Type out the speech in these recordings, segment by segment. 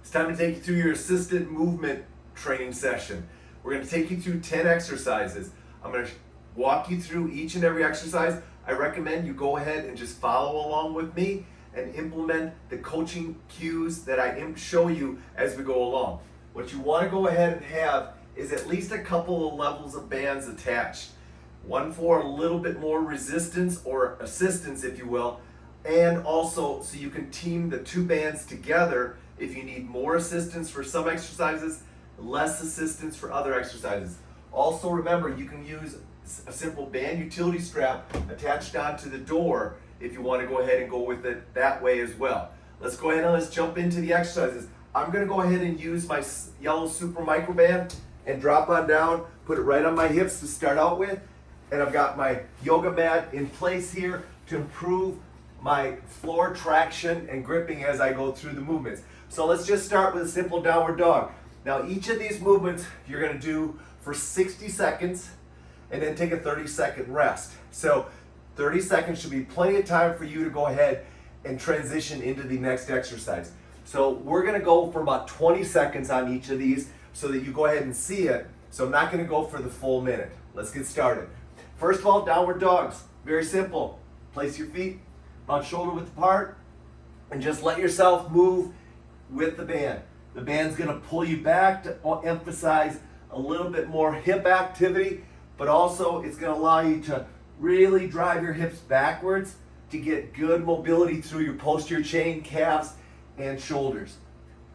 It's time to take you through your assisted movement training session. We're going to take you through 10 exercises. I'm going to walk you through each and every exercise. I recommend you go ahead and just follow along with me and implement the coaching cues that I show you as we go along. What you want to go ahead and have is at least a couple of levels of bands attached. One for a little bit more resistance or assistance, if you will, and also so you can team the two bands together if you need more assistance for some exercises, less assistance for other exercises. Also remember, you can use a simple band utility strap attached onto the door if you want to go ahead and go with it that way as well. Let's go ahead and let's jump into the exercises. I'm going to go ahead and use my yellow super micro band and drop on down, put it right on my hips to start out with. And I've got my yoga mat in place here to improve my floor traction and gripping as I go through the movements. So let's just start with a simple downward dog. Now each of these movements you're going to do for 60 seconds and then take a 30-second rest. So 30 seconds should be plenty of time for you to go ahead and transition into the next exercise. So we're going to go for about 20 seconds on each of these so that you go ahead and see it. So I'm not going to go for the full minute. Let's get started. First of all, downward dogs. Very simple. Place your feet about shoulder width apart and just let yourself move with the band. The band's going to pull you back to emphasize a little bit more hip activity, but also it's going to allow you to really drive your hips backwards to get good mobility through your posterior chain, calves, and shoulders.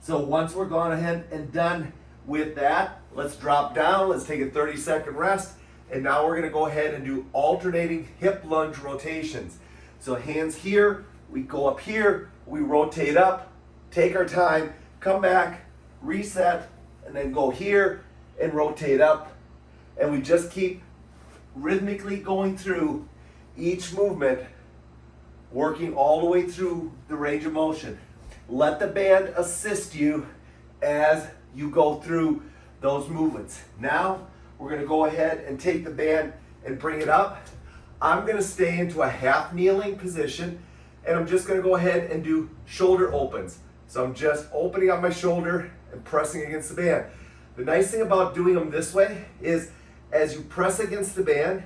So once we're gone ahead and done with that, let's drop down. Let's take a 30-second rest. And now we're going to go ahead and do alternating hip lunge rotations. So hands here, we go up here, we rotate up, take our time, come back, reset, and then go here and rotate up. And we just keep rhythmically going through each movement, working all the way through the range of motion. Let the band assist you as you go through those movements. Now, we're going to go ahead and take the band and bring it up. I'm going to stay into a half kneeling position and I'm just going to go ahead and do shoulder opens. So I'm just opening up my shoulder and pressing against the band. The nice thing about doing them this way is as you press against the band,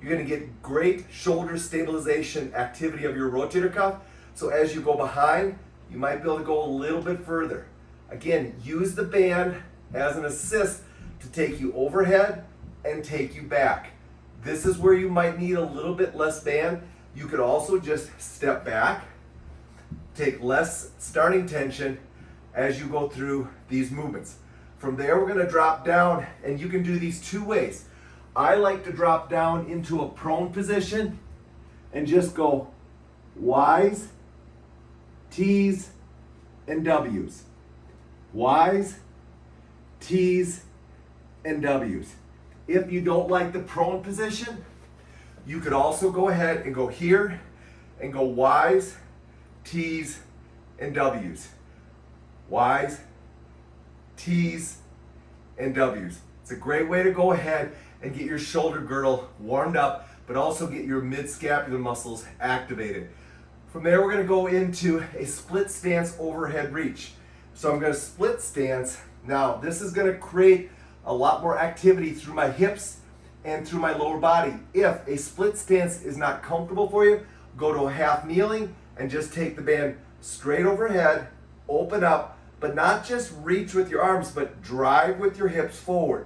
you're going to get great shoulder stabilization activity of your rotator cuff. So as you go behind, you might be able to go a little bit further. Again, use the band as an assist to take you overhead and take you back. This is where you might need a little bit less band. You could also just step back, take less starting tension as you go through these movements. From there, we're going to drop down, and you can do these two ways. I like to drop down into a prone position and just go Y's, T's, and W's. Y's, T's, and W's. If you don't like the prone position, you could also go ahead and go here and go Y's, T's, and W's. Y's, T's, and W's. It's a great way to go ahead and get your shoulder girdle warmed up, but also get your mid-scapular muscles activated. From there, we're going to go into a split stance overhead reach. So I'm going to split stance. Now, this is going to create a lot more activity through my hips and through my lower body. If a split stance is not comfortable for you, go to a half kneeling and just take the band straight overhead, open up, but not just reach with your arms, but drive with your hips forward.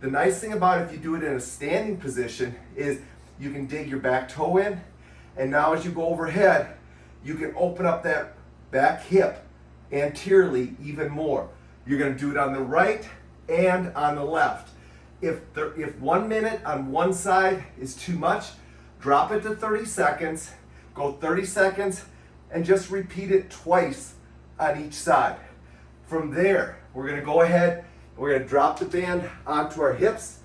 The nice thing about if you do it in a standing position is you can dig your back toe in, and now as you go overhead, you can open up that back hip anteriorly even more. You're going to do it on the right and on the left. If 1 minute on one side is too much, drop it to 30 seconds, go 30 seconds, and just repeat it twice on each side. From there, we're going to go ahead, we're going to drop the band onto our hips.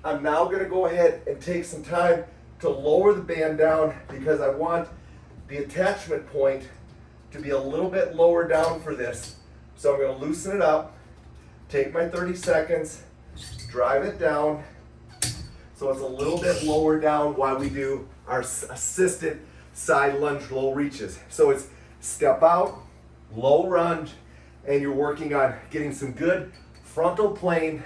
I'm now going to go ahead and take some time to lower the band down because I want the attachment point to be a little bit lower down for this. So I'm going to loosen it up, take my 30 seconds, drive it down so it's a little bit lower down while we do our assisted side lunge low reaches. So it's step out, low lunge, and you're working on getting some good frontal plane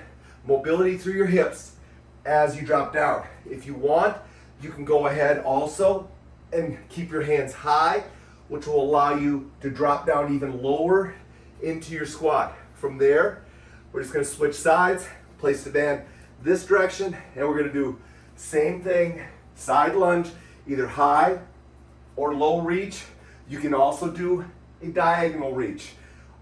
mobility through your hips as you drop down. If you want, you can go ahead also and keep your hands high, which will allow you to drop down even lower into your squat. From there, we're just going to switch sides, place the band this direction, and we're going to do same thing, side lunge, either high or low reach. You can also do a diagonal reach.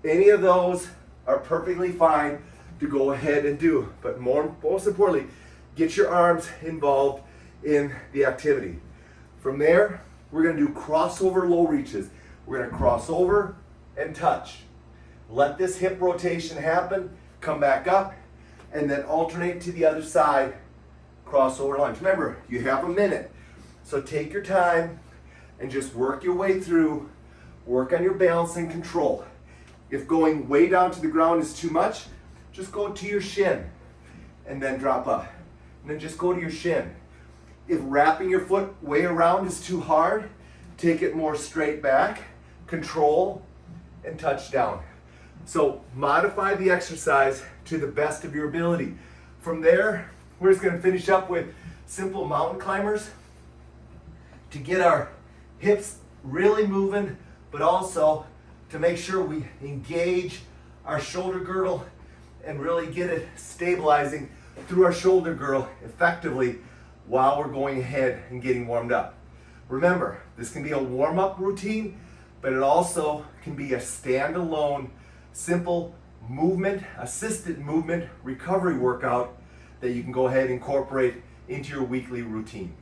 Any of those are perfectly fine to go ahead and do, but most importantly, get your arms involved in the activity. From there, we're going to do crossover low reaches. We're going to cross over and touch. Let this hip rotation happen, come back up, and then alternate to the other side, crossover lunge. Remember, you have a minute, so take your time and just work your way through, work on your balance and control. If going way down to the ground is too much, just go to your shin and then drop up. And then just go to your shin. If wrapping your foot way around is too hard, take it more straight back, control, and touch down. So modify the exercise to the best of your ability. From there, we're just going to finish up with simple mountain climbers to get our hips really moving, but also to make sure we engage our shoulder girdle and really get it stabilizing through our shoulder girdle effectively while we're going ahead and getting warmed up. Remember, this can be a warm-up routine, but it also can be a standalone, simple movement, assisted movement recovery workout that you can go ahead and incorporate into your weekly routine.